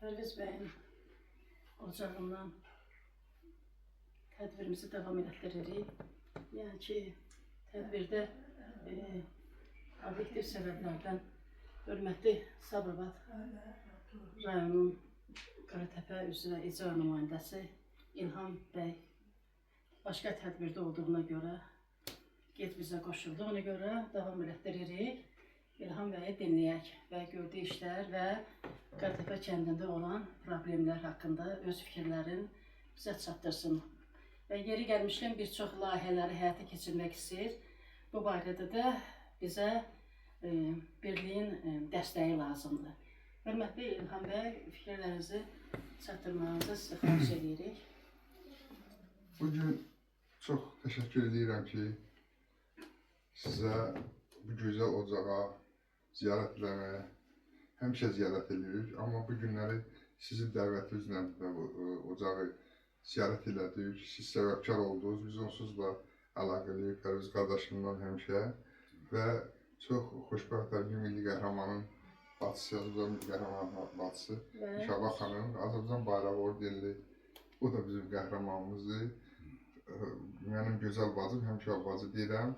Pərviz bəyin ocağından tədbirimizi davam etdiririk. Yəni ki, tədbirdə obyektiv səbəblərdən hörmətli Sabirabad rayonunun Qaratəpə üzrə icra nümayəndəsi İlham bəy başqa tədbirdə olduğuna görə bizə qoşulduğuna görə davam etdiririk. İlham bəyi dinləyək və gördüyü işlər və Qaratəpə kəndində olan problemlər haqqında öz fikirlərini bizə çatdırsın. Və yeri gəlmişkən bir çox layihələri həyata keçirmək istəyir. Bu barədə də bizə birliyin dəstəyi lazımdır. Hörmətli İlham bəy, fikirlərinizi çatdırmağınızı sizə xahiş edirik. Bugün çox təşəkkür edirəm ki, sizə bu gözəl ocağa ziyarət eləməyə həmişə ziyarət edirik. Amma bu günləri sizin dəvətinizlə ocağı ziyarət elədik. Siz səbəbkar oldunuz. Biz onsuz da əlaqəliyik Pərviz qardaşımdan həmişə və çox xoşbəxtəm ki, Milli Qəhrəmanın bacısı, Azərbaycan Milli Qəhrəmanın bacısı İnşallah xanım, Azərbaycan bayrağı ordenli, o da bizim qəhrəmanımızdır. Mənim gözəl bacım, həmişə bacı deyirəm.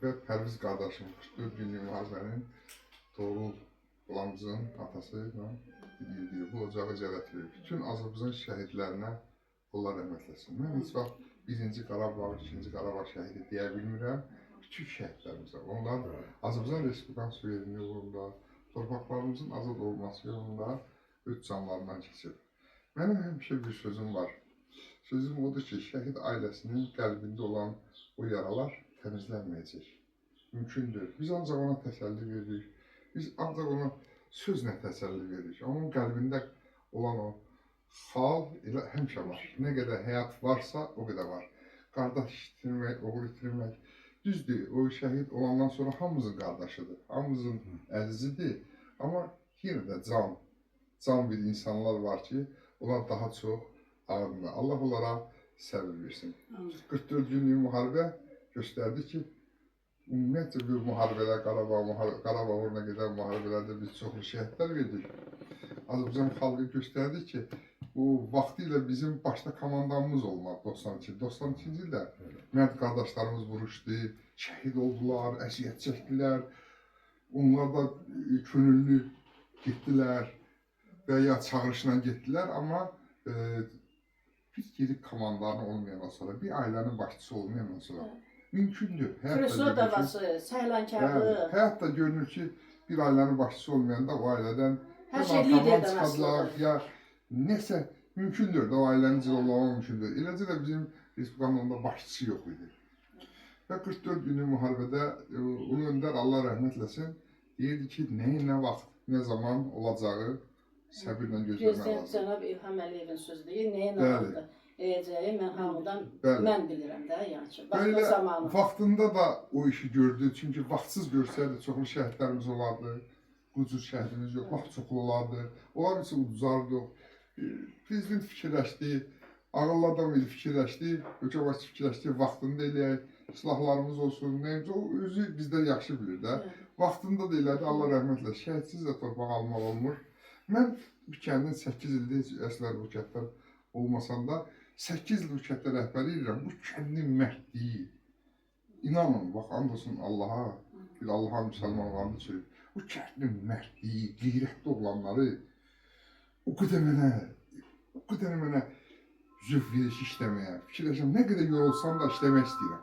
Və Pərviz qardaşım, 44 günlük müharibənin Toğrul Bulamızın atası ilə bu ocağı ziyarət edir. Bütün Azərbaycan şəhidlərinə Allah rəhmət eləsin. Mən heç vaxt 1-ci Qarabağ, 2-ci Qarabağ şəhidi deyə bilmirəm. Bütün şəhidlərimizə, onlar Azərbaycan Respublikanın suverenliyi uğrunda, torpaqlarımızın azad olması yolunda öz canlarından keçir. Mənim həmişə bir sözüm var. Sözüm odur ki, şəhid ailəsinin qəlbində olan o yaralar təmizlənməyəcək. Mümkündür. Biz ancaq ona təsəlli veririk. Biz ancaq ona sözlə təsəlli veririk. Amma onun qəlbində olan o xal elə həmişə var. Nə qədər həyat varsa, o qədər var. Qardaş itirmək, oğul itirmək. Düzdür, o şəhid olandan sonra hamımızın qardaşıdır. Hamımızın əzizidir. Amma yenə də can bir insanlar var ki, onlar daha çox ağırdır. Allah onlara səbir versin. 44 günlük müharibə göstərdi ki, ümumiyyətlə bir müharibələr, Qarabağ uğruna gedən müharibələrdə biz çoxlu şəhidlər verdik. Azərbaycan xalqı göstərdi ki, bu vaxtı ilə bizim başda komandamız olmadı 92-ci ildə. Mərd qardaşlarımız vuruşdu, şəhid oldular, əziyyət çəkdilər. Onlar da könüllü getdilər və ya çağırışla getdilər, amma biz geri komandarın olmayandan sonra, bir ailənin başçısı olmayandan sonra mümkündür. Kürüsü davası, səhlankarlıq. Həyatda görünür ki, bir ailənin başçısı olmayanda o ailədən hər şey liderdən asılıdır. Ya nəsə mümkündür də o ailənin cırılmağı mümkündür. Eləcə də bizim Respublikanın onda başçısı yox idi. Və 44 günlük müharibədə Ulu Öndər Allah rəhmət eləsin deyirdi ki, nə vaxt, nə zaman olacağı səbirlə gözləmək lazım. Prezident cənab İlham Əliyevin sözü deyir, nəyə nə vaxtda eləcəyi mən hamıdan mən bilirəm də, yəni ki, vaxtı zamanı. Vaxtında da o işi gördü, çünki vaxtsız görsəydi çoxlu şəhidlərimiz olardı, ucuz şəhidimiz yox, vaxt çoxlu olardı, onlar üçün uduzardıq. Prezident fikirləşdi, ağıllı adam idi fikirləşdi, ölkə başçı fikirləşdi, vaxtında eləyək, silahlarımız olsun, neyimcə, o özü bizdən yaxşı bilir də. Vaxtında da elədi, Allah rəhmət eləsin, şəhidsiz də torpaq almaq olmur. Mən bu kəndin 8 ildir, əslən bu kənddən olmasanda, 8 il bu kənddə rəhbəri edirəm, bu kəndin mərdliyi, inanın, bax, and olsun Allaha, bir Allaha müsəlman olanı söyləyir, bu kəndin mərdliyi, qeyrətli oğlanları o qədər mənə zövq verir ki, işləməyə, fikirləşəm, nə qədər yorulsam da işləmək istəyirəm,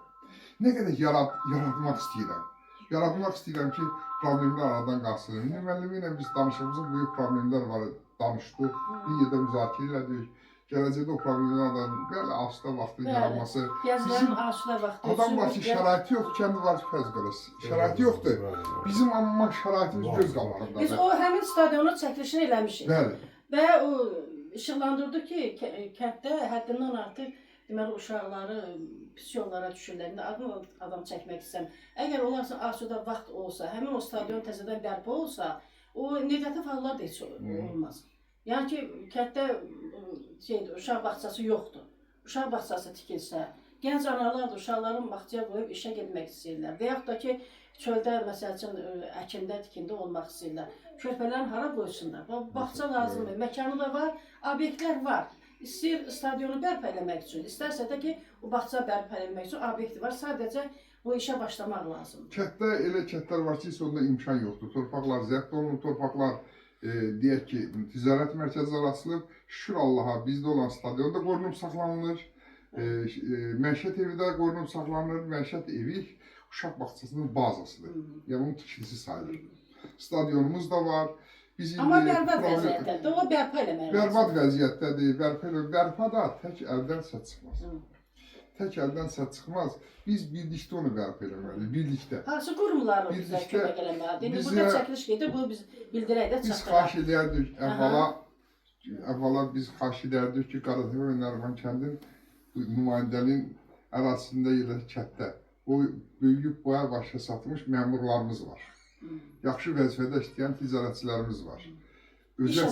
nə qədər yaratmaq istəyirəm. Yaratmaq istəyirəm ki, problemlər aradan qalsın. İndi müəllimi ilə biz danışığımızın böyük problemlər var, danışdıq, bir yerdə müzakirə elədik. Gələcəkdə o problemlərdən belə asıda vaxtın yaranması. Gəzlərin asıda vaxtı. Adam var ki, şəraiti yoxdur, kəndi var ki, fəz qarası. Şəraiti yoxdur. Bizim amma şəraitimiz göz qabağındadır. Biz o həmin stadionun çəkilişini eləmişik. Bəli. Və o işıqlandırdı ki, kənddə həddindən artıq deməli, uşaqları pis yollara düşürlər. İndi adını adam çəkmək istəyəm. Əgər onlarsa asuda vaxt olsa, həmin o stadion təzədən bərpa olsa, o negativ hallar da heç olmaz. Yəni ki, kənddə uşaq bağçası yoxdur. Uşaq bağçası tikilsə, gənc analar da uşaqların bağçaya qoyub işə getmək istəyirlər. Və yaxud da ki, çöldə məsəl üçün əkində, tikində olmaq istəyirlər. Körpələrini hara qoysunlar? Bağça lazımdır, məkanı da var, obyektlər var. İstəyir stadionu bərpa eləmək üçün, istərsə də ki, o bağça bərpa eləmək üçün obyekti var. Sadəcə bu işə başlamaq lazımdır. Kətdə elə kətlər var ki, sonunda imkan yoxdur. Torpaqlar zəbt olunur, torpaqlar deyək ki, ticarət mərkəzləri açılıb. Şükür Allaha, bizdə olan stadion da qorunub saxlanılır. Məişət evi də qorunub saxlanılır. Məişət evi uşaq bağçasının bazasıdır. Yəni onun tikilisi sayılır. Stadionumuz da var. Amma bərbad vəziyyətdədir, o bərpa eləmək lazımdır. Bərbad vəziyyətdədir. Bərpa da tək əldən səs çıxmaz. Tək əldən səs çıxmaz. Biz birlikdə onu bərpa eləməliyik, birlikdə. Hansı qurumlar bizə kömək eləməlidir? Burada çəkiliş gedir, bunu biz bildirək də çatdıraq. Biz xahiş edərdik, əvvəla biz xahiş edərdik ki, Qaratəpə və Nəriman kəndin nümayəndənin ərazisində yerləşən kətdə o böyüyüb boya başa satmış məmurlarımız var. Yaxşı vəzifədə işləyən ticarətçilərimiz var. Özəl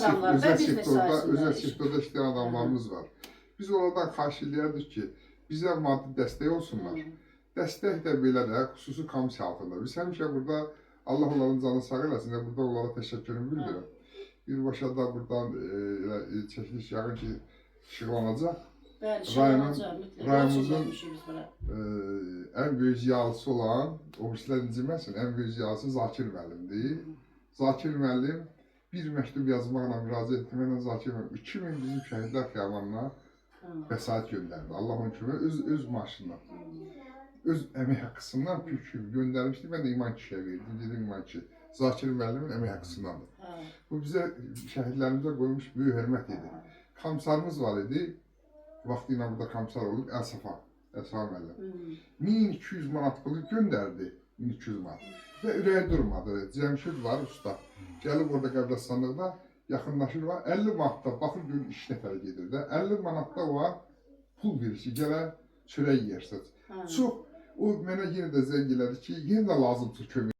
sektorda işləyən adamlarımız var. Biz oradan xahiş edərdik ki, bizə maddi dəstək olsunlar. Dəstək də belə də xüsusi komissiya altında. Biz həmişə burada, Allah onların canı sağ eləsin, burada onlara təşəkkürümü bildirirəm. Birbaşa da buradan çəkiliş yağın ki, işıqlanacaq. Rayonumuzun ən böyük ziyalısı olan, o birisilər inciməsin, ən böyük ziyalısı Zakir müəllimdir. Zakir müəllim bir məktub yazmaqla, müraciət etməklə Zakir müəllim 2000 bizim şəhidlər xiyabanına vəsait göndərdi. Allah onun kimi öz maaşından, öz əmək haqqısından göndərmişdi. Mən də İman kişiyə verdim, dedim İman kişi, Zakir müəllimin əmək haqqısındandır. Bu bizə, şəhidlərimizə qoymuş böyük hörmət idi. Komissarımız var idi. Vaxtı ilə burada komissar olub, Əlsafa müəllim. 1200 manat pulu göndərdi, 1200 manat. Və ürəyi durmadı. Cəmşid var, usta. Gəlib orada qəbirstanlıqda yaxınlaşır var. 50 manatda baxır, görür iş nəfəri gedir də. 50 manatda var, pul verir ki, gələ çörək yeyirsiniz. Çox, o mənə yenə də zəng elədi ki, yenə də lazımdır kömək.